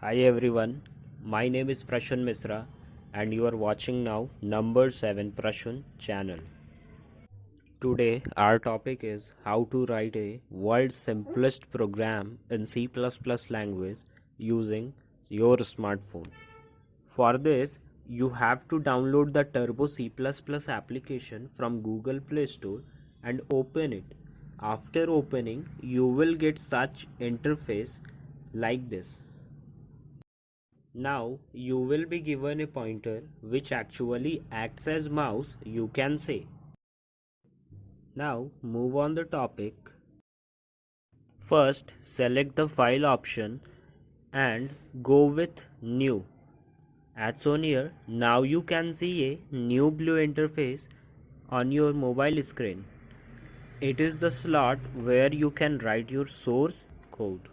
Hi everyone, my name is Prashun Misra and you are watching now number 7 Prashun channel. Today our topic is how to write a world's simplest program in C++ language using your smartphone. For this you have to download the Turbo C++ application from Google Play Store and open it. After opening you will get such interface like this. Now you will be given a pointer which actually acts as mouse, you can say. Now move on the topic. First select the file option and go with new. As shown here, now you can see a new blue interface on your mobile screen. It is the slot where you can write your source code.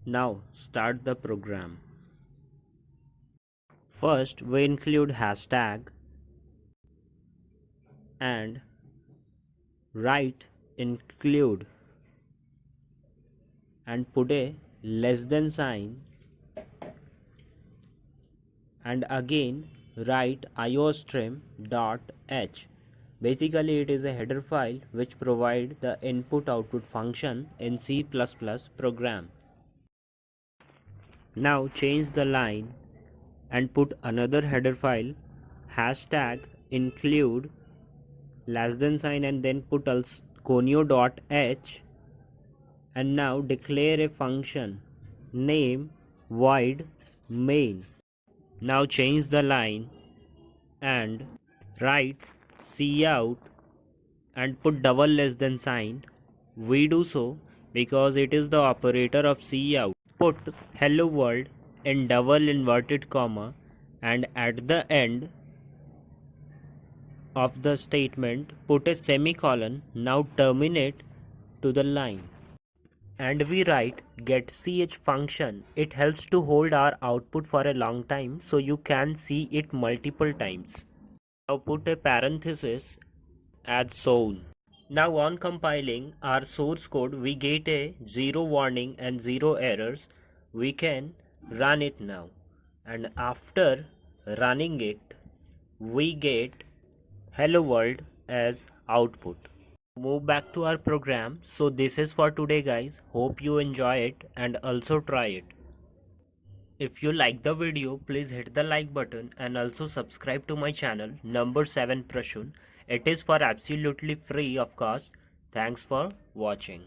Now start the program. First we include hashtag and write include and put a less than sign and again write iostream.h. Basically it is a header file which provide the input output function in C++ program. Now change the line and put another header file hashtag include less than sign and then put also conio.h and now declare a function name void main. Now change the line and write cout and put double less than sign. We do so because it is the operator of cout. Put hello world in double inverted comma and at the end of the statement put a semicolon. Now terminate to the line. And we write getch function. It helps to hold our output for a long time so you can see it multiple times. Now put a parenthesis as shown. Now on compiling our source code we get a 0 warning and 0 errors. We can run it now and after running it we get hello world as output. Move back to our program. So this is for today guys. Hope you enjoy it and also try it. If you like the video, please hit the like button and also subscribe to my channel number 7 Prashun. It is for absolutely free of course. Thanks for watching.